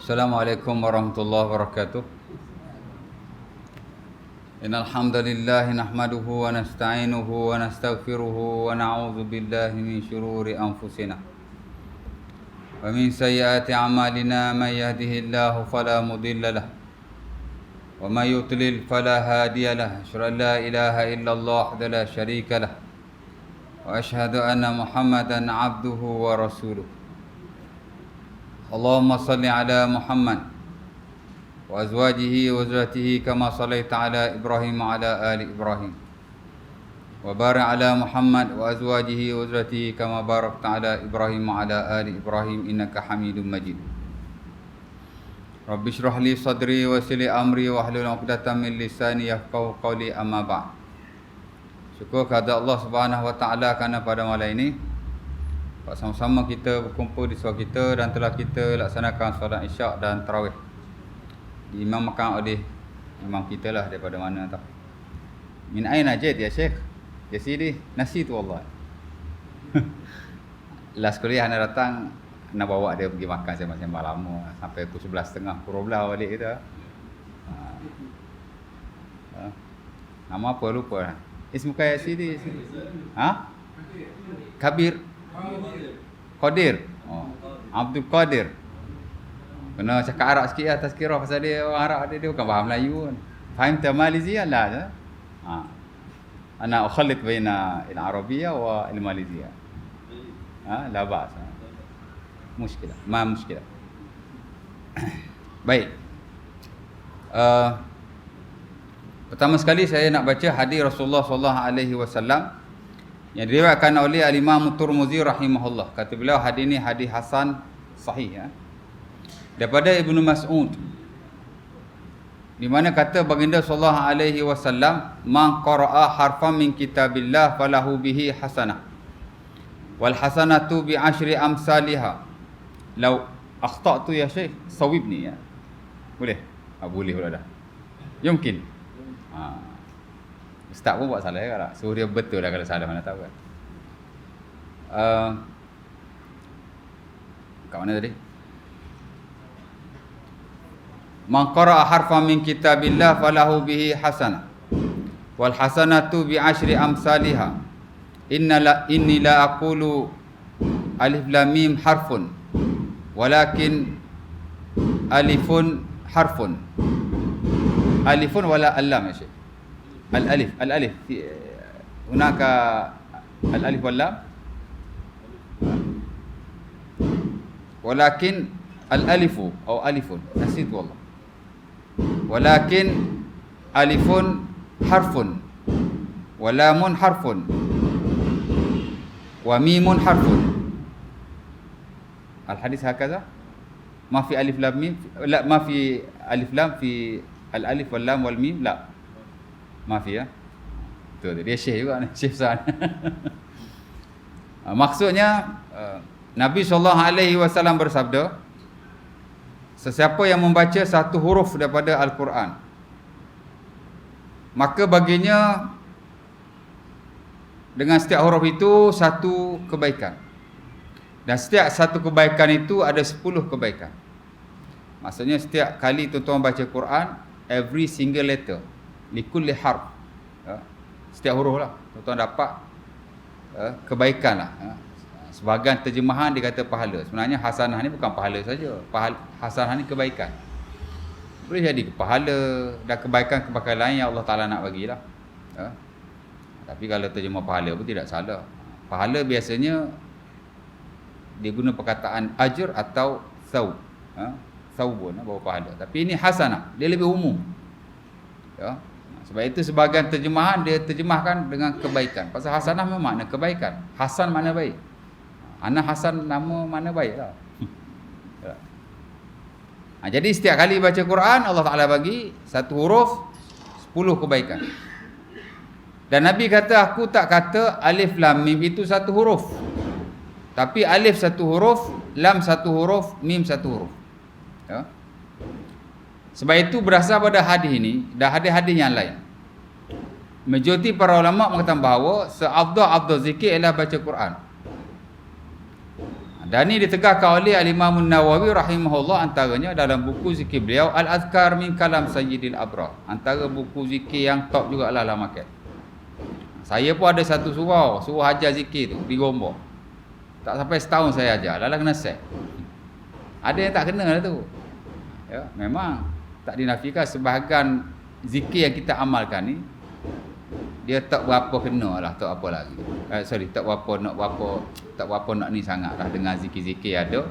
Assalamualaikum warahmatullahi wabarakatuh. Innal hamdalillah nahmaduhu wa nasta'inuhu wa nastaghfiruhu wa na'udzu billahi min shururi anfusina wa min sayyiati a'malina may yahdihillahu fala mudilla lahu wa may yudlil fala hadiya lahu. Asyhadu an la ilaha illallah wahdahu la syarika lahu wa asyhadu anna Muhammadan 'abduhu wa rasuluh. Allahumma salli ala Muhammad wa azwajihi wa zurriyyatihi kama sallaita ala Ibrahim wa ala ali Ibrahim wa barik ala Muhammad wa azwajihi wa zurriyyatihi kama barakta ala Ibrahim wa ala ali Ibrahim innaka Hamidum Majid. Rabbi shrah li sadri wa yassir li amri wa hlul 'uqdatam min lisani yafqahu qawli, amma ba'd. Syukur kepada Allah Subhanahu wa taala kerana pada malam ini sama-sama kita berkumpul di suara kita dan telah kita laksanakan solat isyak dan tarawih. Diimamkan oleh imam kita lah daripada mana tak. Min aina jad ya Syekh? Ya sini nasi tu Allah. Last kuliah anda datang nak bawa dia pergi makan sembang-sembang lama sampai pukul 11.30 pukul 12 balik kita. Nama apa lupa. Ismuka ya sini. Ha? Kabir Qadir. Abdul Qadir. Kena cakap Arab sikit lah, tazkirah pasal dia orang Arab dia bukan faham Melayu pun. Faham ta Malaysia lah. Ana ukhallit baina al-Arabiyyah wa al-Malaysia. La ba'as. Muskilah. Ma muskilah. Baik. Pertama sekali saya nak baca hadis Rasulullah sallallahu alaihi wasallam yang diriwayatkan oleh Al-Imam Tirmizi rahimahullah. Kata beliau hadis ini hadis hasan sahih ya. Daripada Ibnu Mas'ud, di mana kata baginda sallallahu alaihi wasallam, "Man qara'a harfan min kitabillah falahu bihi hasanah. Wal hasanatu bi asyri amsalihha. Law akhta'tu ya Syekh, sawibni ya." Boleh? Boleh pula dah. Yumkin. Ustaz pun buat salah ya tak? Suruh dia betul lah kalau salah, mana tahu kan. Kat mana tadi? Man qara'a harfan min kitabillah falahu bihi hasanah. Wal hasanatu bi asyri amsalihha. Inni la aqulu alif lam mim harfun walakin alifun harfun. Alifun wala allam ya Syekh. Al-alif hunaka al-alif wal lam walakin al-alifu atau alifun nasitu wallah, walakin alifun harfun wa lamun harfun wa mimun harfun. Al-hadis hakaza ma fi alif lam mim, la ma fi alif lam fi al-alif wal lam wal mim, la maaf ya. Betul, dia syekh juga ni, syekh besar. Maksudnya Nabi SAW bersabda, sesiapa yang membaca satu huruf daripada Al-Quran, maka baginya dengan setiap huruf itu satu kebaikan. Dan setiap satu kebaikan itu ada 10 kebaikan. Maksudnya setiap kali tuan-tuan baca Quran, every single letter, likulli harf, setiap huruf lah tuan-tuan dapat kebaikan lah. Sebahagian terjemahan dia kata pahala. Sebenarnya hasanah ni bukan pahala saja. Hasanah ni kebaikan. Boleh jadi pahala dan kebaikan-kebaikan lain yang Allah Ta'ala nak bagilah. Tapi kalau terjemah pahala pun tidak salah. Pahala biasanya dia guna perkataan ajr atau thawb. Thawbun bahawa pahala. Tapi ini hasanah, dia lebih umum. Ya. Sebab itu sebahagian terjemahan dia terjemahkan dengan kebaikan. Pasal hasanah memang makna kebaikan. Hasan makna baik. Ana Hasan nama mana baik lah. Jadi setiap kali baca Quran, Allah Ta'ala bagi satu huruf 10 kebaikan. Dan Nabi kata, aku tak kata alif lam mim itu satu huruf, tapi alif satu huruf, lam satu huruf, mim satu huruf ya. Sebab itu berasal pada hadis ini dan hadis-hadis yang lain, majoriti para ulama mengatakan bahawa seafdal zikir ialah baca Quran. Dan ini ditegakkan oleh Al-Imam Nawawi rahimahullah, antaranya dalam buku zikir beliau Al-Azkar min Kalam Sayyidil Abrar. Antara buku zikir yang top jugalah dalam market. Saya pun ada satu surau, suruh ajar zikir tu di Gombor. Tak sampai setahun saya ajar, lalu kena set. Ada yang tak kena lah tu. Ya, memang tak dinafikan sebahagian zikir yang kita amalkan ni dia tak berapa kena lah, tak apa lagi. Tak berapa nak ni sangat lah dengan zikir-zikir ada.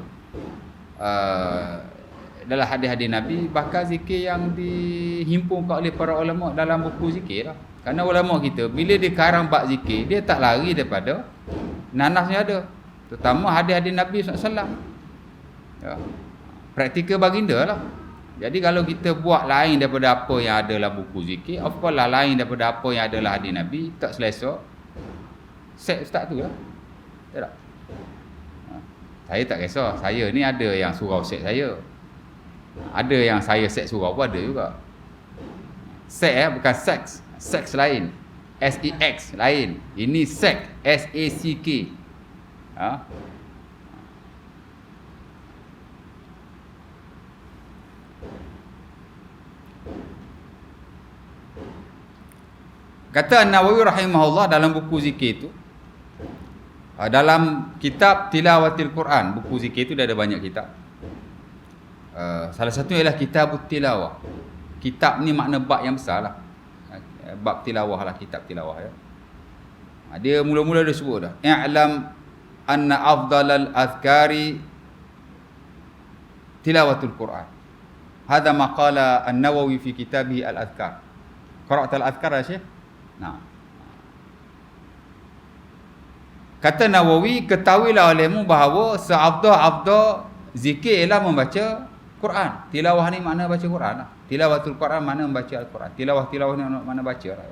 Dalam hadis-hadis Nabi, bahkan zikir yang dihimpunkan oleh para ulama dalam buku zikir lah. Kerana ulama kita bila dia karang bab zikir, dia tak lari daripada nanasnya ada. Terutama hadis-hadis Nabi SAW. Ya. Praktikal baginda lah. Jadi kalau kita buat lain daripada apa yang ada dalam buku zikir, of course lah lain daripada apa yang ada dalam hadis Nabi, tak selesa. Set ustaz tu lah. Tak? Saya tak kisah. Saya ni ada yang surau set saya. Ada yang saya set surau pun ada juga. Set bukan seks. Seks lain. S-E-X lain. Ini sek. S-A-C-K. Ha? Kata An-Nawawi rahimahullah dalam buku zikir itu, dalam kitab Tilawatil Quran, buku zikir itu dia ada banyak kitab. Salah satu ialah Kitabut Tilawah. Kitab ni makna bab yang besar lah. Bab tilawah lah, kitab tilawah ya. Dia mula-mula dia sebut dah, i'lam anna afdalal azkari tilawatul Quran. Hadha maqala An-Nawawi fi kitabih al-azkar. Qara'ta al-azkar ya Syekh? Nah. Kata Nawawi, ketahuilah olehmu bahawa seafdal-afdal zikir ialah membaca Quran. Tilawah ni makna baca Quran lah. Tilawatul Quran makna membaca Al-Quran. Tilawah ni makna baca lah.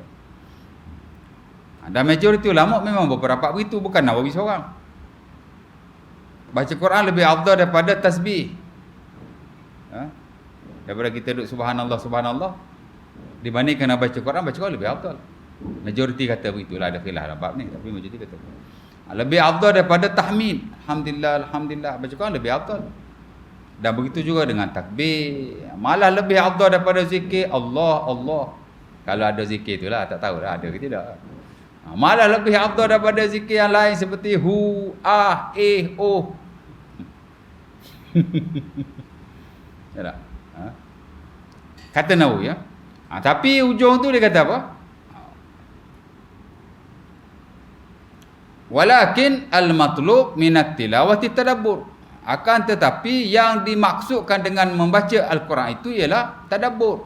Dan majoriti ulama memang beberapa begitu, bukan Nawawi seorang. Baca Quran lebih afdal daripada tasbih. Daripada kita duduk subhanallah subhanallah, dibandingkan baca Quran lebih afdal. Majoriti kata begitulah, ada khilaf dalam bab ni, tapi majoriti kata lebih afdal daripada tahmid. Alhamdulillah, alhamdulillah, baca Quran lebih afdal. Dan begitu juga dengan takbir. Malah lebih afdal daripada zikir Allah, Allah. Kalau ada zikir itulah, tak tahu dah ada ke tidak. Malah lebih afdal daripada zikir yang lain seperti hu, ah, oh. Ya tak? Kata Nawawi ya. Tapi ujung tu dia kata apa? Walakin al-matlub minat tilawati tadabbur. Akan tetapi yang dimaksudkan dengan membaca Al-Quran itu ialah tadabbur.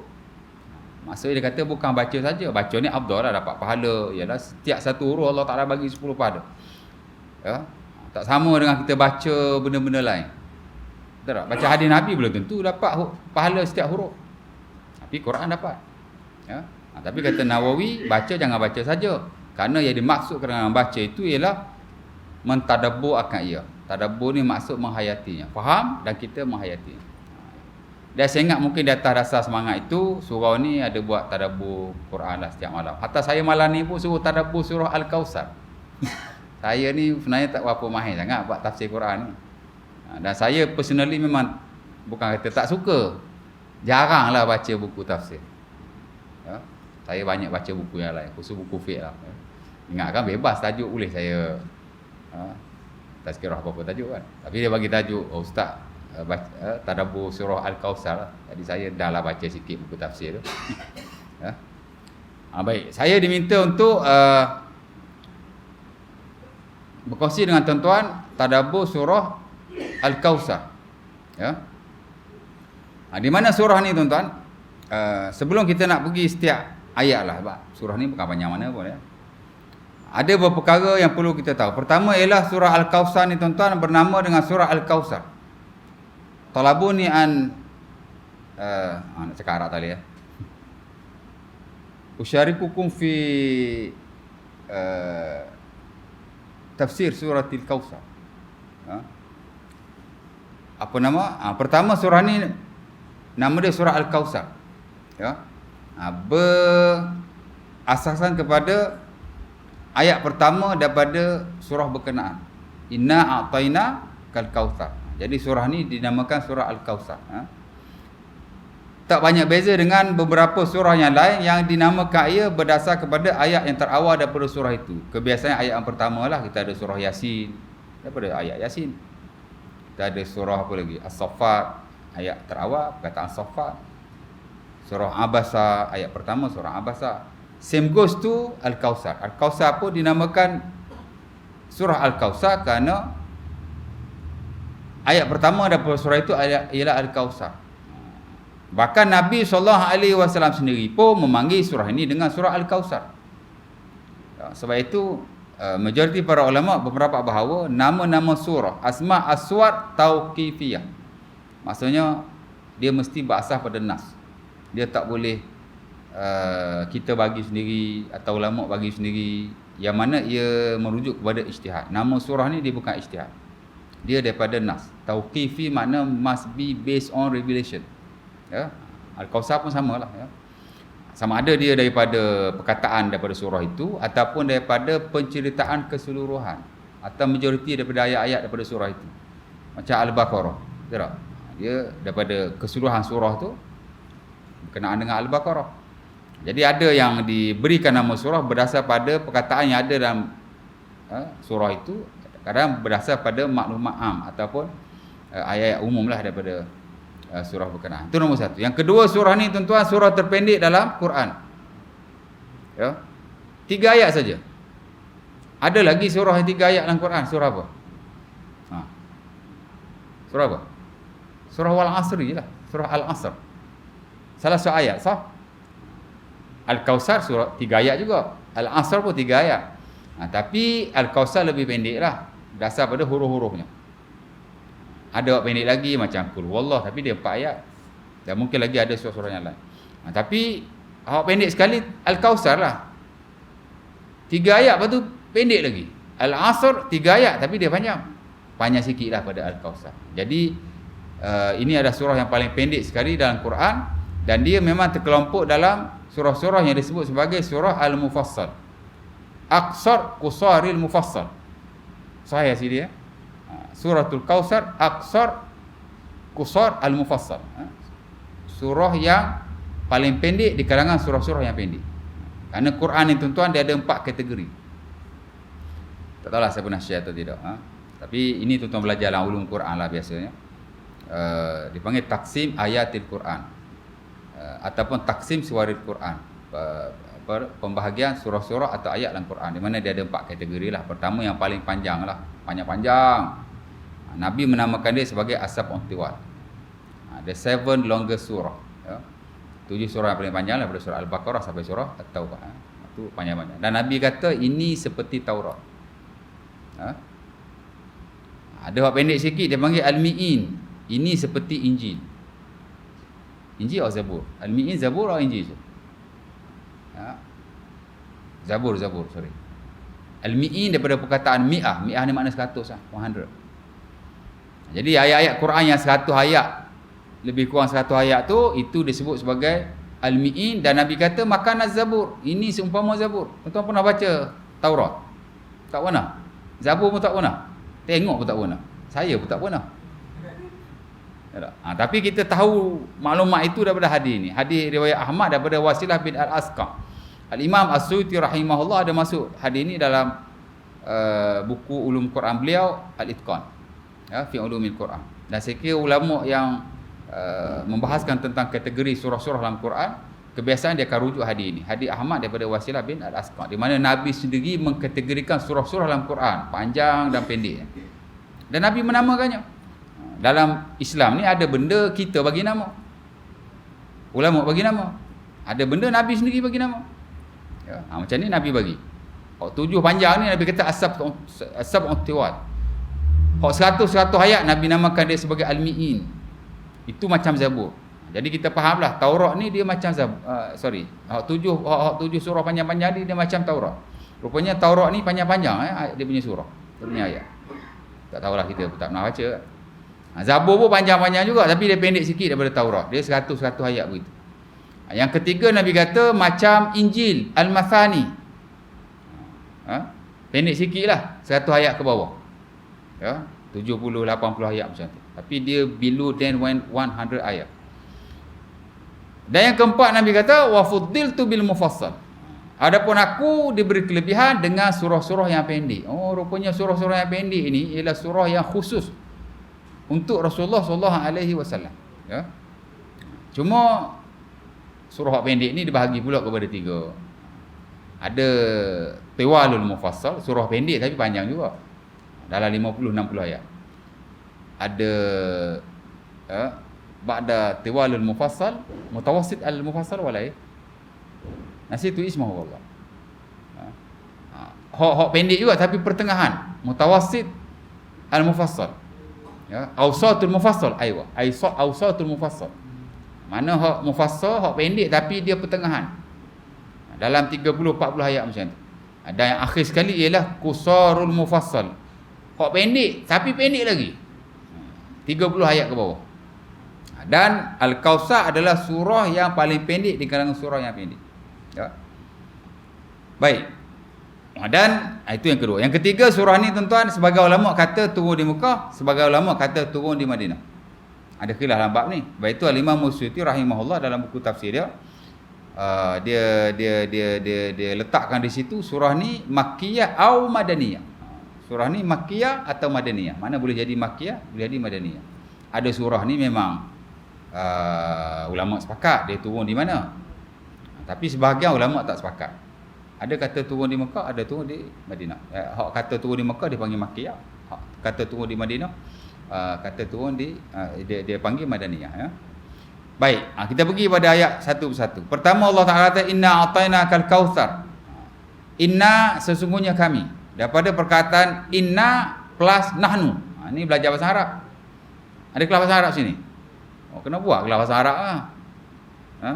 Maksudnya dia kata bukan baca saja. Baca ni afdal lah, dapat pahala. Ialah setiap satu huruf Allah Ta'ala bagi 10 pahala. Ya? Tak sama dengan kita baca benda-benda lain. Tak? Baca hadis Nabi belum tentu dapat pahala setiap huruf. Tapi Quran dapat. Ya? Tapi kata Nawawi, baca jangan baca saja. Kerana yang dimaksudkan dengan baca itu ialah mentadabbur akan ia. Tadabbur ni maksud menghayatinya. Faham dan kita menghayatinya. Dan saya ingat mungkin di atas dasar semangat itu, surau ni ada buat tadabbur Quran lah setiap malam. Hatta saya malam ni pun suruh tadabbur surah Al-Kausar. Saya ni sebenarnya tak berapa mahir sangat buat tafsir Quran ni. Dan saya personally memang bukan kata tak suka, jaranglah baca buku tafsir. Ya? Saya banyak baca buku yang lain, khusus buku fiqh lah. Ingatkan bebas tajuk boleh saya tazkirah apa-apa tajuk kan. Tapi dia bagi tajuk, oh ustaz, tadabbur surah Al-Kausar lah. Jadi saya dah lah baca sikit buku tafsir tu. Ya. Baik, saya diminta untuk berkongsi dengan tuan-tuan tadabbur surah Al-Kausar. Ya. Di mana surah ni tuan-tuan? Sebelum kita nak pergi setiap ayat lah, sebab surah ni bukan panjang mana pun ya. Ada beberapa perkara yang perlu kita tahu. Pertama ialah surah Al-Kausar ni tuan-tuan bernama dengan surah Al-Kausar. Talabuni an nak cakap Arab tadi ya. Usyarikukum fi tafsir surah Al-Kausar. Apa nama? Pertama surah ni nama dia surah Al-Kausar. Ya. Berasaskan kepada ayat pertama daripada surah berkenaan. Inna a'tayna kal kautsar. Jadi surah ni dinamakan surah Al-Kautsar. Tak banyak beza dengan beberapa surah yang lain yang dinamakan ia berdasar kepada ayat yang terawal daripada surah itu. Kebiasaan ayat yang pertama lah, kita ada surah Yasin, daripada ayat Yasin. Kita ada surah apa lagi? As-Saffat, ayat terawal perkataan Saffat. Surah Abasa, ayat pertama surah Abasa. Same goes to Al-Kautsar. Al-Kautsar pun dinamakan surah Al-Kautsar kerana ayat pertama daripada surah itu ialah Al-Kautsar. Bahkan Nabi SAW sendiri pun memanggil surah ini dengan surah Al-Kautsar. Sebab itu majoriti para ulama beberapa bahawa nama-nama surah asma aswat tauqifiyah. Maksudnya dia mesti berasas pada nas. Dia tak boleh kita bagi sendiri atau ulama bagi sendiri, yang mana ia merujuk kepada ijtihad. Nama surah ni dia bukan ijtihad. Dia daripada nas. Tauqifi makna must be based on revelation. Ya. Al-Kautsar pun samalah, ya. Sama ada dia daripada perkataan daripada surah itu ataupun daripada penceritaan keseluruhan atau majoriti daripada ayat-ayat daripada surah itu. Macam Al-Baqarah, betul tak? Dia daripada keseluruhan surah tu berkenaan dengan Al-Baqarah. Jadi ada yang diberikan nama surah berdasar pada perkataan yang ada dalam surah itu, kadang berdasar pada maklumat am ataupun ayat-ayat umum lah daripada surah berkenaan. Itu nombor satu. Yang kedua, surah ni tuan-tuan surah terpendek dalam Quran. Ya. 3 ayat saja. Ada lagi surah yang 3 ayat dalam Quran. Surah apa? Surah apa? Surah Al-Asri lah. Surah Al-Asr. Salah satu ayat, sah? Al-Kautsar surah 3 ayat juga. Al-Asr pun 3 ayat. Tapi Al-Kautsar lebih pendek lah, dasar pada huruf-hurufnya. Ada awak pendek lagi macam Qul Huwallah, tapi dia 4 ayat. Dan mungkin lagi ada surah-surah yang lain. Tapi awak pendek sekali Al-Kautsar lah. 3 ayat, lepas tu pendek lagi. Al-Asr 3 ayat, tapi dia panjang. Panjang sikit lah pada Al-Kautsar. Jadi ini adalah surah yang paling pendek sekali dalam Quran. Dan dia memang terkelompok dalam surah-surah yang disebut sebagai surah Al-Mufassal. Aqsar Qusaril Mufassal. Sahih sini ya. Suratul Kautsar Aqsar Qusar Al-Mufassal. Surah yang paling pendek di kalangan surah-surah yang pendek. Kerana Quran ni tuan-tuan dia ada 4 kategori. Tak tahulah saya pernah share atau tidak. Tapi ini tuan-tuan belajar dalam ulum Quran lah biasanya. Dipanggil taksim ayatil Quran. Ataupun taksim suwaril Quran. Pembahagian surah-surah atau ayat dalam Quran, di mana dia ada 4 kategori lah. Pertama yang paling panjang lah, panjang-panjang. Nabi menamakan dia sebagai As-Sab'un Tiwal. The 7 longest surah, ya. 7 surah yang paling panjang lah, daripada surah Al-Baqarah sampai surah At-Taubah. Itu panjang-panjang. Dan Nabi kata ini seperti Taurat. Ada hak pendek sikit, dia panggil Al-Mi'in. Ini seperti Injil. Injil atau Zabur? Al-Mi'in Zabur atau Injil? Zabur, sorry. Al-Mi'in daripada perkataan mi'ah. Mi'ah ni makna 100 lah, 100. Jadi ayat-ayat Quran yang 100 ayat, lebih kurang 100 ayat tu, itu disebut sebagai Al-Mi'in. Dan Nabi kata makan Az-Zabur, ini seumpama Zabur. Tuan-tuan pernah baca Taurat? Tak pernah. Zabur pun tak pernah. Tengok pun tak pernah. Saya pun tak pernah. Tapi kita tahu maklumat itu daripada hadis ni. Hadis riwayat Ahmad daripada Wasilah bin Al-Asqa. Al-Imam As-Suyuti rahimahullah ada masuk hadis ni dalam buku ulum Quran beliau Al-Itqan, ya, fi ulumil Quran. Dan saya kira ulama yang membahaskan tentang kategori surah-surah dalam Quran, kebiasaan dia akan rujuk hadis ini. Hadis Ahmad daripada Wasilah bin Al-Asqa, di mana Nabi sendiri mengkategorikan surah-surah dalam Quran panjang dan pendek. Dan Nabi menamakannya. Dalam Islam ni ada benda kita bagi nama, ulama bagi nama. Ada benda Nabi sendiri bagi nama. Ya, macam ni Nabi bagi. Hak 7 panjang ni Nabi kata As-Sab'un Tiwal. Hak 100 ayat Nabi namakan dia sebagai Al-Mi'in. Itu macam Zabur. Jadi kita fahamlah Taurat ni dia macam hak 7 surah panjang-panjang ni dia macam Taurat. Rupanya Taurat ni panjang-panjang dia punya surah, dia punya ayat. Tak tahulah, kita tak pernah baca. Zabur pun panjang-panjang juga, tapi dia pendek sikit daripada Taurat. Dia 100 ayat begitu. Yang ketiga Nabi kata macam Injil Al-Mathani. Pendek sikit lah, 100 ayat ke bawah, ya. 70 80 ayat macam tu. Tapi dia below than 100 ayat. Dan yang keempat Nabi kata wa fuddiltu bil mufassal. Adapun aku diberi kelebihan dengan surah-surah yang pendek. Oh, rupanya surah-surah yang pendek ini ialah surah yang khusus untuk Rasulullah sallallahu alaihi wasallam. Ya. Cuma surah pendek ni dibahagi pula kepada 3. Ada tiwalul mufassal, surah pendek tapi panjang juga. Dalam 50 60 ayat. Ada ba'da tiwalul mufassal, mutawassit al mufassal walai. Nasi tu ismahu Allah. Hak pendek juga tapi pertengahan. Mutawassit al-mufassal. Ya, awsatul mufassal aywa. Awsatul mufassal. Mana hak mufassal, hak pendek tapi dia pertengahan. Dalam 30 40 ayat macam tu. Dan yang akhir sekali ialah qusarul mufassal. Hak pendek tapi pendek lagi. 30 ayat ke bawah. Dan Al-Kautsar adalah surah yang paling pendek di kalangan surah yang pendek. Ya. Baik. Dan itu yang kedua. Yang ketiga, surah ni tuan-tuan, sebagai ulama kata turun di Mekah, sebagai ulama kata turun di Madinah. Ada khilaf dalam bab ni. Baik itu Al-Imam Suyuti rahimahullah dalam buku tafsir dia, dia letakkan di situ surah ni Makkiyah atau Madaniyah. Surah ni Makkiyah atau Madaniyah. Mana boleh jadi Makkiyah, boleh jadi Madaniyah. Ada surah ni memang ulama sepakat dia turun di mana. Tapi sebahagian ulama tak sepakat. Ada kata turun di Mekah, ada turun di Madinah. Hak kata turun di Mekah dia panggil Makkiyah. Hak kata turun di Madinah, kata turun di dia panggil Madaniyah, ya. Baik, kita pergi pada ayat satu persatu. Pertama Allah Taala kata inna a'tainakal kautsar. Inna sesungguhnya kami. Daripada perkataan inna plus nahnu. Ini belajar bahasa Arab. Ada kelas bahasa Arab sini. Oh, kena buat kelas bahasa Arab ah. Ha?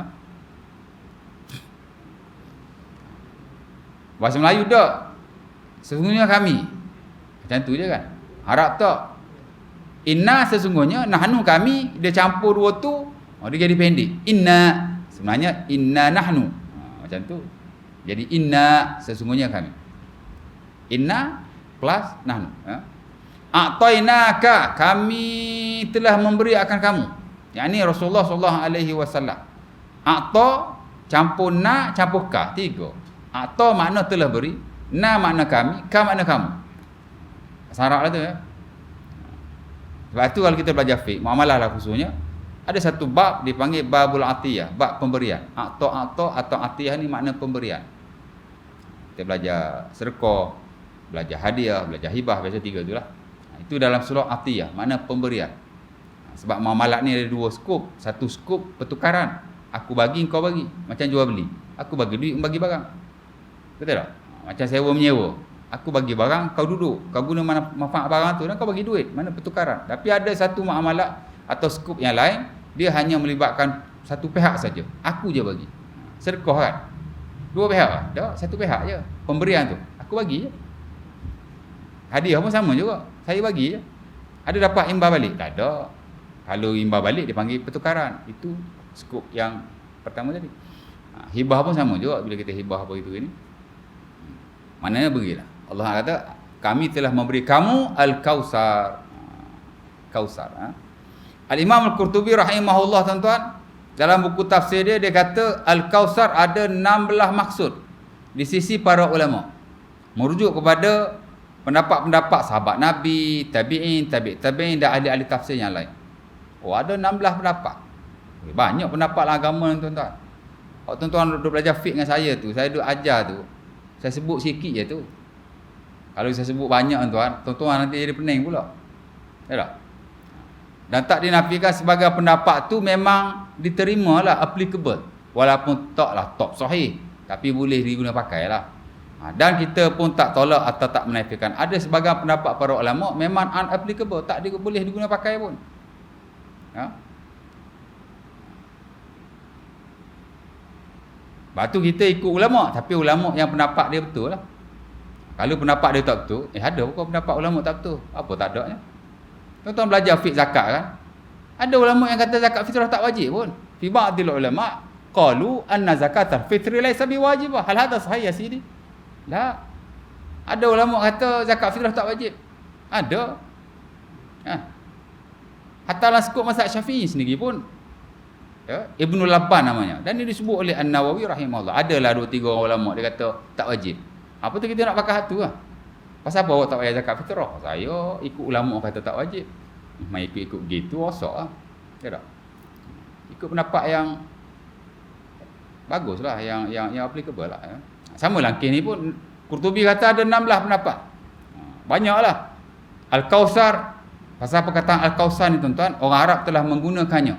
Bahasa Melayu tak. Sesungguhnya kami. Macam tu je kan. Arab tak. Inna sesungguhnya, nahnu kami, dia campur dua tu, dia jadi pendek. Inna. Sebenarnya inna nahnu. Macam tu. Jadi inna sesungguhnya kami. Inna plus nahnu. A'tainaka, kami telah memberi akan kamu. Yang ini Rasulullah sallallahu alaihi wasallam. A'ta campur na campur ka, 3. Atau makna telah beri, na makna kami, ka makna kamu. Bahasa Arab lah tu ya. Sebab tu kalau kita belajar fiqh, muamalah lah khususnya, ada satu bab dipanggil babul atiyah, bab pemberian. Atau atiyah ni makna pemberian. Kita belajar sedekah, belajar hadiah, belajar hibah, biasa 3 tu lah. Itu dalam surah atiyah, makna pemberian. Sebab muamalah ni ada 2 skop. Satu skop pertukaran. Aku bagi, kau bagi. Macam jual beli. Aku bagi duit, kau bagi barang. Betul tak? Macam sewa menyewa. Aku bagi barang, kau duduk. Kau guna manfaat barang tu dan kau bagi duit. Mana pertukaran. Tapi ada satu muamalah atau skop yang lain, dia hanya melibatkan satu pihak saja. Aku je bagi. Sedekah kan? 2 pihak lah. Tak, satu pihak je. Pemberian tu. Aku bagi je. Hadiah pun sama juga. Saya bagi je. Ada dapat imbal balik? Tak ada. Kalau imbal balik, dia panggil pertukaran. Itu skop yang pertama tadi. Hibah pun sama juga bila kita hibah apa itu ini. Maknanya beginilah. Allah kata, kami telah memberi kamu Al-Kautsar. Kautsar. Al-Imam Al-Qurtubi rahimahullah tuan-tuan, dalam buku tafsir dia, dia kata Al-Kautsar ada 16 maksud di sisi para ulama. Merujuk kepada pendapat-pendapat sahabat Nabi, tabi'in, tabi'in dan ahli-ahli tafsir yang lain. Oh, ada 16 pendapat. Banyak pendapat agama tuan-tuan. Kalau tuan-tuan duduk belajar fiqh dengan saya tu, saya duduk ajar tu, saya sebut sikit je tu. Kalau saya sebut banyak tuan-tuan nanti jadi pening pula. Ya tak? Dan tak dinafikan sebagai pendapat tu memang diterimalah, applicable. Walaupun taklah top sahih, tapi boleh diguna pakai lah. Dan kita pun tak tolak atau tak menafikan. Ada sebagian pendapat para ulama memang unapplicable, tak boleh diguna pakai pun. Ya? Lepas tu kita ikut ulama, tapi ulama yang pendapat dia betul lah. Kalau pendapat dia tak betul, ada pun pendapat ulama tak betul. Apa tak adanya? Tuan-tuan belajar fiqh zakat kan? Ada ulama yang kata zakat fitrah tak wajib pun. Fi ba'dil ulama qalu anna zakatul fitri laysa biwajibah. Hal hadha sahih ya sini? La. Ada ulama kata zakat fitrah tak wajib. Ada. Hatta dalam skop mazhab Syafi'i sendiri pun, Ibnu Labban namanya, dan ini disebut oleh An-Nawawi rahimahullah. Adalah 2-3 orang ulama dia kata tak wajib. Apa tu kita nak pakai hatu lah. Pasal apa awak tak payah zakat fitrah? Saya ikut ulama kata tak wajib. Mai ikut gitu rosak lah. Ya tak? Ikut pendapat yang baguslah, yang applicable lah. Sama lah kes ni pun Qurtubi kata ada 16 pendapat. Banyaklah. Al-Kausar, pasal perkataan Al-Kausar ni tuan-tuan, orang Arab telah menggunakannya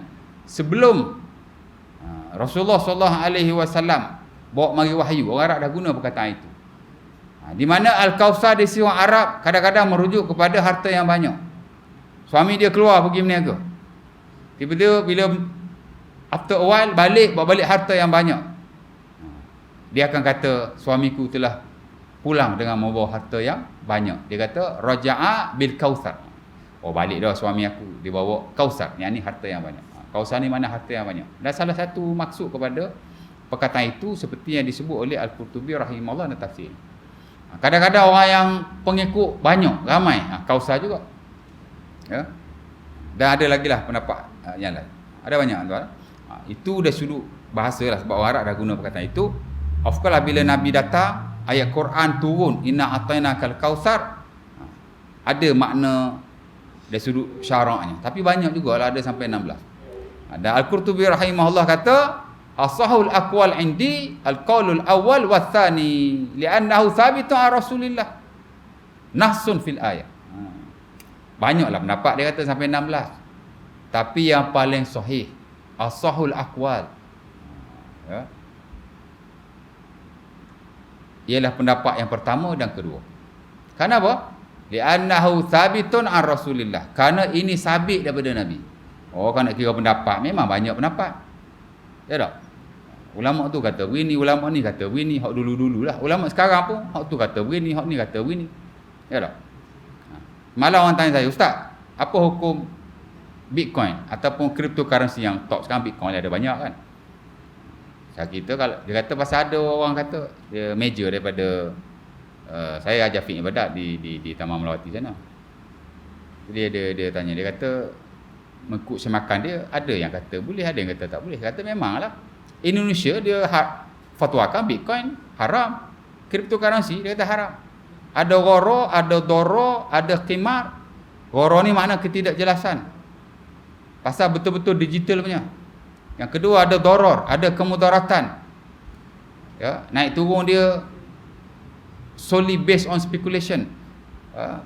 sebelum Rasulullah SAW bawa mari wahyu. Orang Arab dah guna perkataan itu. Di mana Al-Kausar di sisi orang Arab kadang-kadang merujuk kepada harta yang banyak. Suami dia keluar pergi berniaga. Tiba-tiba bila after a while balik, bawa balik harta yang banyak. Dia akan kata suamiku telah pulang dengan membawa harta yang banyak. Dia kata raja'a bil kausar. Oh, balik dah suami aku, dia bawa kausar. Yang ni harta yang banyak. Kausar ni mana harta yang banyak. Dan salah satu maksud kepada perkataan itu seperti yang disebut oleh Al-Qurtubi rahimahullah dalam tafsir. Kadang-kadang orang yang pengikut banyak, ramai, kausar juga. Ya. Dan ada lagi lah pendapat yang lain. Ada banyak tuan. Itu dah sudut bahasa lah, sebab orang Arab dah guna perkataan itu. Of course lah, bila Nabi datang, ayat Quran turun, inna atainakal kausar, ada makna dari sudut syaraknya. Tapi banyak jugalah, ada sampai 16. Dan Al-Qurtubi rahimahullah kata, asahul aqwal indi al-qaulul awal wa tsani li'annahu thabitun an Rasulillah nahsun fil ayat. Banyaklah pendapat dia kata sampai 16. Tapi yang paling sahih asahul aqwal, ya, ialah pendapat yang pertama dan kedua. Kenapa? Li'annahu thabitun an Rasulillah. Kerana ini sabit daripada Nabi. Oh, kalau nak kira pendapat, memang banyak pendapat. Ya tak? Ulama tu kata begini, ulama ni kata begini, hak dulu-dululah. Ulama sekarang pun hak tu kata begini, hak ni kata begini. Ya tak? Malah orang tanya saya, ustaz, apa hukum Bitcoin ataupun cryptocurrency yang top sekarang? Bitcoin ada banyak kan. Saya kita kalau dia kata pasal ada orang kata dia major daripada saya ajar fiqh ibadat di Taman Melawati sana. Jadi dia tanya, dia kata mengikut semakan dia, ada yang kata boleh, ada yang kata tak boleh. Kata memanglah Indonesia dia fatwakan Bitcoin haram, cryptocurrency dia kata haram. Ada ghoro, ada doro, ada qimar. Ghoro ni makna ketidakjelasan, pasal betul-betul digital punya. Yang kedua ada doror, ada kemudaratan. Ya, naik turun dia solely based on speculation.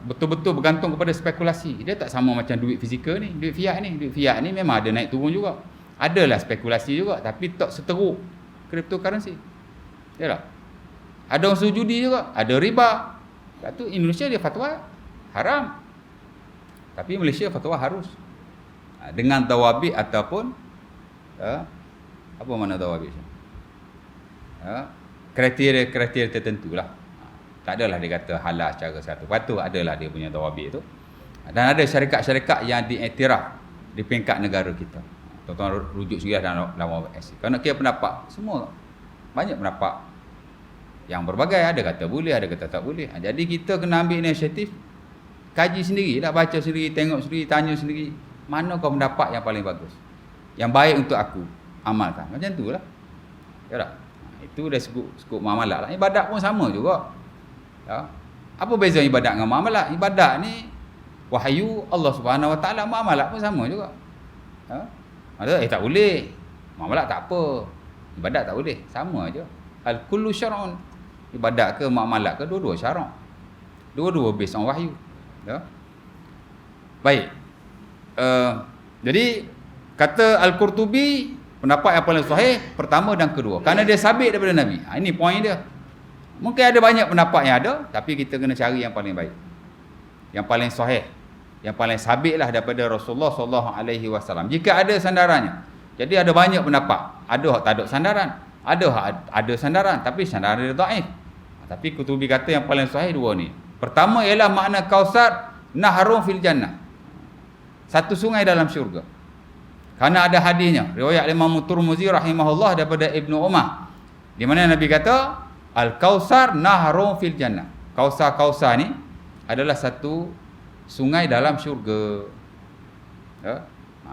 Betul-betul bergantung kepada spekulasi. Dia tak sama macam duit fizikal ni, duit fiat ni. Duit fiat ni memang ada naik turun juga. Adalah spekulasi juga, tapi tak seteruk cryptocurrency. Ya tak? Ada orang sujudi juga, ada riba. Lepas tu Indonesia dia fatwa haram, tapi Malaysia fatwa harus. Dengan tawabit ataupun apa mana tawabit? Kriteria tertentu lah. Tak adalah dia kata halal secara 100%. Adalah dia punya tawabit tu. Dan ada syarikat-syarikat yang diiktiraf di peringkat negara kita. Tuan-tuan rujuk sendiri dalam OSC. Kalau nak kira pendapat, semua banyak pendapat yang berbagai. Ada kata boleh, ada kata tak boleh. Jadi kita kena ambil inisiatif, kaji sendirilah, baca sendiri, tengok sendiri, tanya sendiri, mana kau pendapat yang paling bagus, yang baik untuk aku amalkan. Macam tu lah. Ya tak? Itu dah skop muamalah lah. Ibadat pun sama juga. Ya. Apa beza ibadat dengan muamalah? Ibadat ni wahyu Allah Subhanahu Wa Taala, muamalah pun sama juga. Ya. Ada tak boleh. Muamalah tak apa. Ibadat tak boleh. Sama aja. Al-kullu syar'un. Ibadat ke muamalah ke, dua-dua syarak. Dua-dua based on wahyu. Ya. Baik. Jadi kata Al-Qurtubi, pendapat yang paling sahih pertama dan kedua, kerana dia sabit daripada Nabi. Ini poin dia. Mungkin ada banyak pendapat yang ada, tapi kita kena cari yang paling baik, yang paling sahih, yang paling sabitlah daripada Rasulullah SAW. Jika ada sandarannya. Jadi ada banyak pendapat. Ada hak tak ada sandaran, ada sandaran, tapi sandaran dia dhaif. Tapi Qurtubi kata yang paling sahih dua ni. Pertama ialah makna kausar nahrun fil jannah, satu sungai dalam syurga. Kerana ada hadisnya, riwayat Imam Tirmizi rahimahullah daripada Ibnu Umar, di mana Nabi kata Al-Kausar nahrun fil jannah. Kausar ni adalah satu sungai dalam syurga. Ya?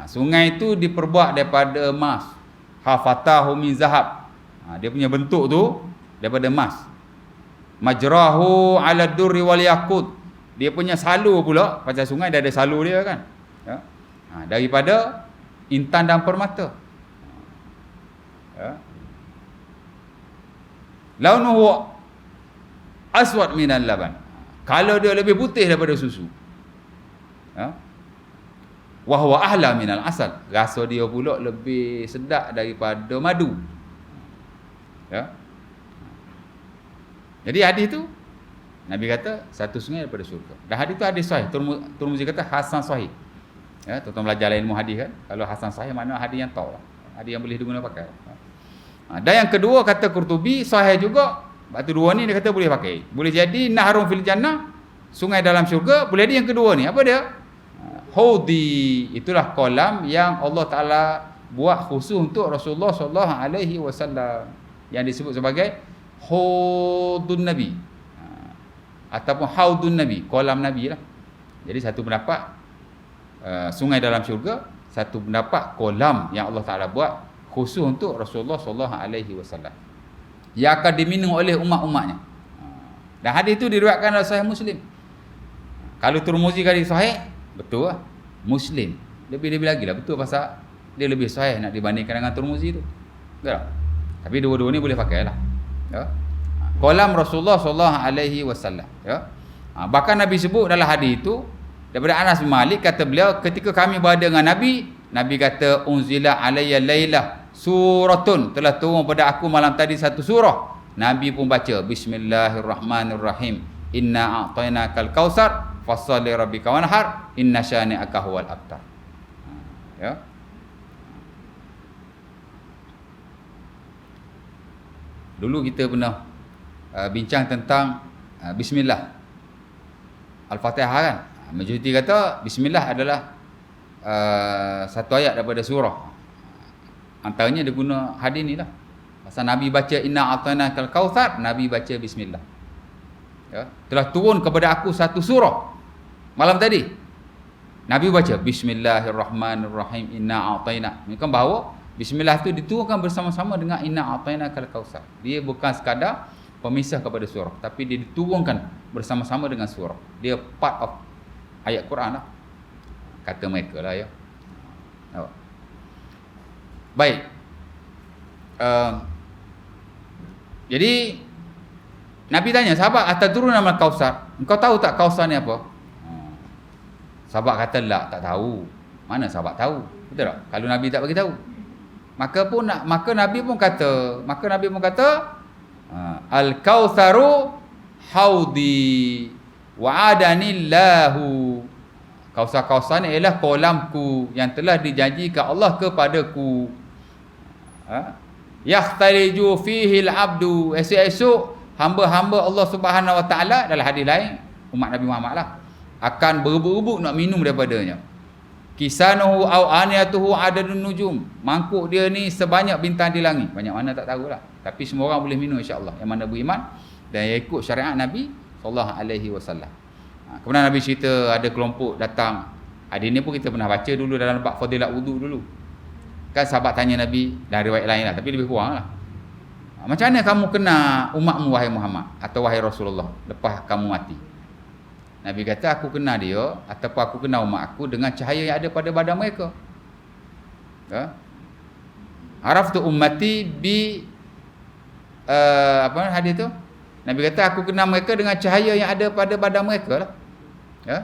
Sungai itu diperbuat daripada emas. Hafatahu min zahab. Dia punya bentuk tu daripada emas. Majrahu ala durri wal yakut. Dia punya salur pula, pasal sungai dia ada salur dia kan. Ya? Daripada intan dan permata. Ya? Launuhu aswad minal laban. Kalau dia lebih putih daripada susu. Ya? Wa huwa ahla minal asal. Rasa dia pula lebih sedap daripada madu. Ya? Jadi hadis tu Nabi kata satu sungai daripada syurga. Dan hadis tu hadis sahih. Tirmizi kata hasan sahih. Ya, tuan-tuan belajar ilmu hadis kan. Kalau hasan sahih makna hadis yang tahu lah. Hadis yang boleh digunakan pakai. Dan yang kedua kata Qurtubi sahih juga. Batu dua ni dia kata boleh pakai. Boleh jadi nahrun fil jannah, sungai dalam syurga. Boleh jadi yang kedua ni. Apa dia? Haudi. Itulah kolam yang Allah Taala buat khusus untuk Rasulullah sallallahu alaihi wasallam yang disebut sebagai Haudun Nabi. Ataupun Haudun Nabi, kolam Nabi lah. Jadi satu pendapat sungai dalam syurga, satu pendapat kolam yang Allah Taala buat khusus untuk Rasulullah sallallahu alaihi wasallam yang akan diminum oleh umat-umatnya. Dan hadis itu diriwayatkan oleh Sahih Muslim. Kalau Tirmizi kali sahih, betul lah. Muslim lebih lagi lah betul, pasal dia lebih sahih nak dibandingkan dengan Tirmizi tu. Betul tak? Tapi dua-dua ni boleh pakai lah. Ya. Kolam Rasulullah sallallahu alaihi wasallam. Ya. Bahkan Nabi sebut dalam hadis itu daripada Anas bin Malik, kata beliau, ketika kami berada dengan Nabi, Nabi kata unzila alayya lailah suratun, telah turun pada aku malam tadi satu surah. Nabi pun baca bismillahirrahmanirrahim, inna a'tainakal kautsar fasholli rabbika wanhar inna syani'aka huwal abtar. Ya. Dulu kita pernah bincang tentang bismillah Al-Fatihah kan. Majoriti kata bismillah adalah satu ayat daripada surah. Antaranya dia guna hadis ni lah. Pasal Nabi baca inna a'tainakal kautsar, Nabi baca bismillah. Ya, telah turun kepada aku satu surah malam tadi. Nabi baca bismillahirrahmanirrahim inna a'tainak. Ini kan bahawa bismillah itu diturunkan bersama-sama dengan inna a'tainakal kautsar. Dia bukan sekadar pemisah kepada surah, tapi dia diturunkan bersama-sama dengan surah. Dia part of ayat Quran lah. Kata mereka lah ya. Baik. Jadi Nabi tanya sahabat, atadruna mal kautsar? Engkau tahu tak kautsar ni apa? Sahabat kata la, tak tahu. Mana sahabat tahu? Betul tak? Kalau Nabi tak bagi tahu. Maka Nabi pun kata al-kautsaru haudi wa'adanillahu. Kautsar-kautsar ni ialah kolamku yang telah dijanjikan Allah kepadaku. Yakhtaliju fihi al-abdu. Esok-esok hamba-hamba Allah Subhanahu Wa Taala, dalam hadis lain umat Nabi Muhammad lah, akan berebut-rebut nak minum daripadanya. Kisanuhu au aniyatuhu adadun nujum. Mangkuk dia ni sebanyak bintang di langit. Banyak mana tak tahulah. Tapi semua orang boleh minum insya-Allah yang mana beriman dan yang ikut syariat Nabi sallallahu alaihi wasallam. Kemudian Nabi cerita ada kelompok datang. Hadis ni pun kita pernah baca dulu dalam bab fadilat wudu dulu. Kan sahabat tanya Nabi, dan riwayat lain lah, tapi lebih kurang lah. Macam mana kamu kenal umatmu wahai Muhammad atau wahai Rasulullah lepas kamu mati? Nabi kata, aku kenal dia ataupun aku kenal umat aku dengan cahaya yang ada pada badan mereka. Ya? Araftu ummati bi apa hadis tu? Nabi kata aku kenal mereka dengan cahaya yang ada pada badan mereka lah. Ya.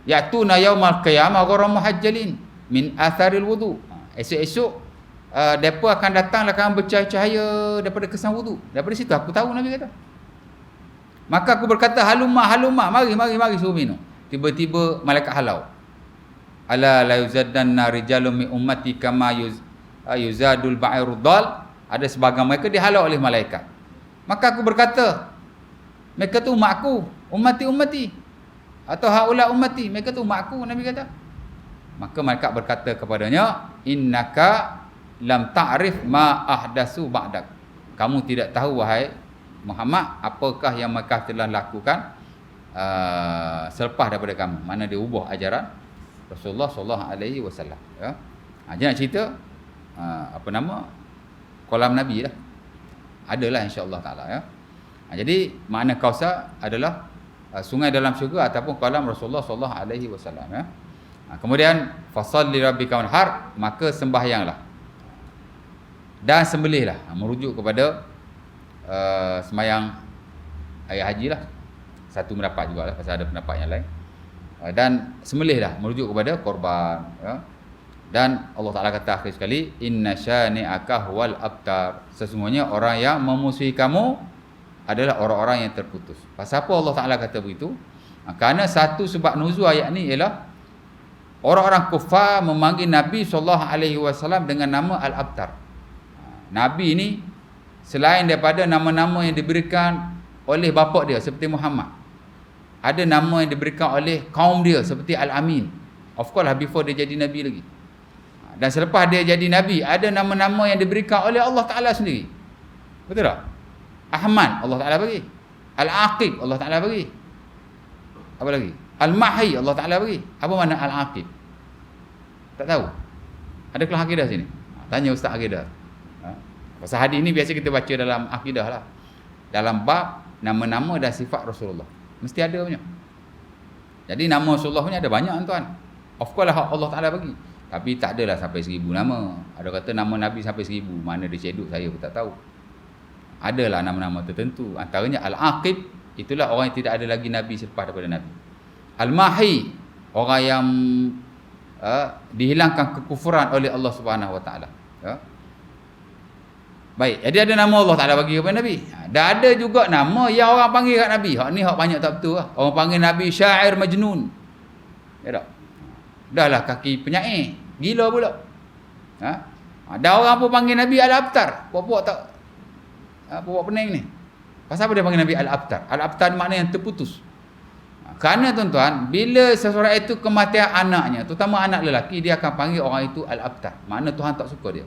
Ya'tuna yaumal qiyamah gharam muhajjalin min atharil wudu. Esok-esok depa akan datang akan bercahaya daripada kesan wudu. Daripada situ aku tahu Nabi kata. Maka aku berkata halumma, mari suruh minum. Tiba-tiba malaikat halau. Ala la yuzaddanna rijalun min ummati kama yuzadul ba'irud dal. Ada sebahagian mereka dihalau oleh malaikat. Maka aku berkata, mereka tu umat aku, ummati. Atau haula ummati, mereka tu umat aku, Nabi kata. Maka malaikat berkata kepadanya, innaka lam ta'rif ma ahdasu ba'dak. Kamu tidak tahu wahai Muhammad apakah yang mereka telah lakukan selepas daripada kamu. Mana dia ubah ajaran Rasulullah sallallahu alaihi wasallam, ya. Dia nak cerita apa nama kolam Nabi lah. Adalah insya-Allah taala, ya. Jadi makna Kausar adalah sungai dalam syurga ataupun kolam Rasulullah sallallahu alaihi wasallam, ya. Kemudian fasalli rabbika wanhar, maka sembahyanglah dan sembelihlah, merujuk kepada sembahyang ayat haji lah. Satu pendapat jugalah, pasal ada pendapat yang lain. Dan sembelihlah merujuk kepada korban, ya. Dan Allah Taala kata akhir sekali, inna syani'aka huwal abtar, sesungguhnya orang yang memusuhi kamu adalah orang-orang yang terputus. Pasal apa Allah Taala kata begitu? Kerana satu sebab nuzul ayat ni ialah orang-orang kufar memanggil Nabi sallallahu alaihi wasallam dengan nama Al-Abtar. Nabi ni selain daripada nama-nama yang diberikan oleh bapa dia seperti Muhammad, ada nama yang diberikan oleh kaum dia seperti Al-Amin. Of course lah, before dia jadi Nabi lagi. Dan selepas dia jadi Nabi, ada nama-nama yang diberikan oleh Allah Ta'ala sendiri. Betul tak? Ahmad, Allah Ta'ala bagi. Al-Aqib, Allah Ta'ala bagi. Apa lagi? Al-Mahi, Allah Ta'ala bagi. Apa makna Al-Aqib? Tak tahu. Ada kelas akidah sini? Tanya Ustaz akidah. Pasal hadis ni biasa kita baca dalam akidah lah. Dalam bab nama-nama dan sifat Rasulullah. Mesti ada punya. Jadi nama Rasulullah punya ada banyak tuan. Of course lah Allah Ta'ala bagi. Tapi tak adalah sampai 1000 nama. Ada kata nama Nabi sampai 1000. Mana dia ceduk saya pun tak tahu. Adalah nama-nama tertentu. Antaranya Al-Aqib, itulah orang yang tidak ada lagi Nabi selepas daripada Nabi. Al-Mahi, orang yang dihilangkan kekufuran oleh Allah Subhanahu Wa Taala. Ya. Baik, jadi ada nama Allah Ta'ala bagi kepada Nabi. Dan ada juga nama yang orang panggil kat Nabi. Hak ni hak banyak tak betul lah. Orang panggil Nabi syair majnun. Ya tak? Dah lah kaki penyair. Gila pula. Ada orang pun panggil Nabi Al-Abtar. Puak-puak tak, puak pening ni. Pasal apa dia panggil Nabi Al-Abtar? Al-Abtar makna yang terputus. Kerana tuan-tuan, bila seseorang itu kematian anaknya, terutama anak lelaki, dia akan panggil orang itu Al-Abtar. Makna Tuhan tak suka dia.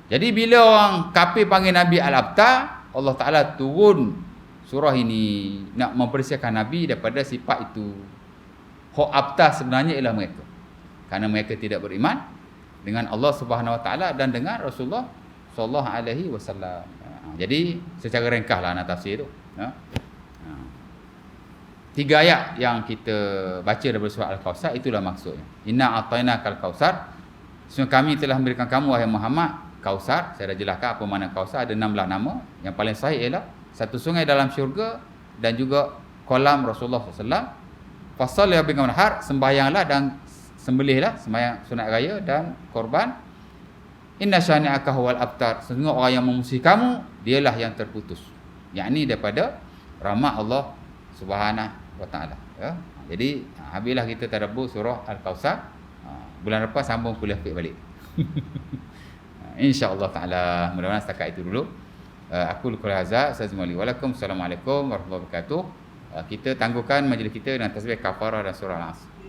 Jadi bila orang kafir panggil Nabi Al-Abtar, Allah Ta'ala turun surah ini nak mempersiapkan Nabi daripada sifat itu. Hak Abtar sebenarnya ialah mereka. Kerana mereka tidak beriman dengan Allah Subhanahu Wa Ta'ala dan dengan Rasulullah sallallahu alaihi wasallam. Jadi secara ringkaslah nak tafsir tu. 3 ayat yang kita baca daripada surah Al-Kausar, itulah maksudnya. Inna a'tainakal kausar. Sesungguhnya kami telah memberikan kamu wahai Muhammad Kausar. Saya dah jelaskan apa makna Kausar. Ada 16 nama. Yang paling sahih ialah satu sungai dalam syurga dan juga kolam Rasulullah SAW. Fasalli rabbika wanhar, sembahyanglah dan sembelihlah, sembahyang sunat raya dan korban. Inna syani'aka huwal abtar, sesungguhnya orang yang memusuhi kamu dialah yang terputus. Yakni daripada rahmat Allah Subhanahu Wa Ta'ala, ya. Jadi habislah kita tadabbur surah Al-Kausar. Bulan depan sambung kuliah fiqh balik. InsyaAllah ta'ala. Mudah-mudahan setakat itu dulu. Aku Lukul Hazar. Assalamualaikum warahmatullahi wabarakatuh. Kita tangguhkan majlis kita dengan tasbih kafarah dan surah Al-Asr.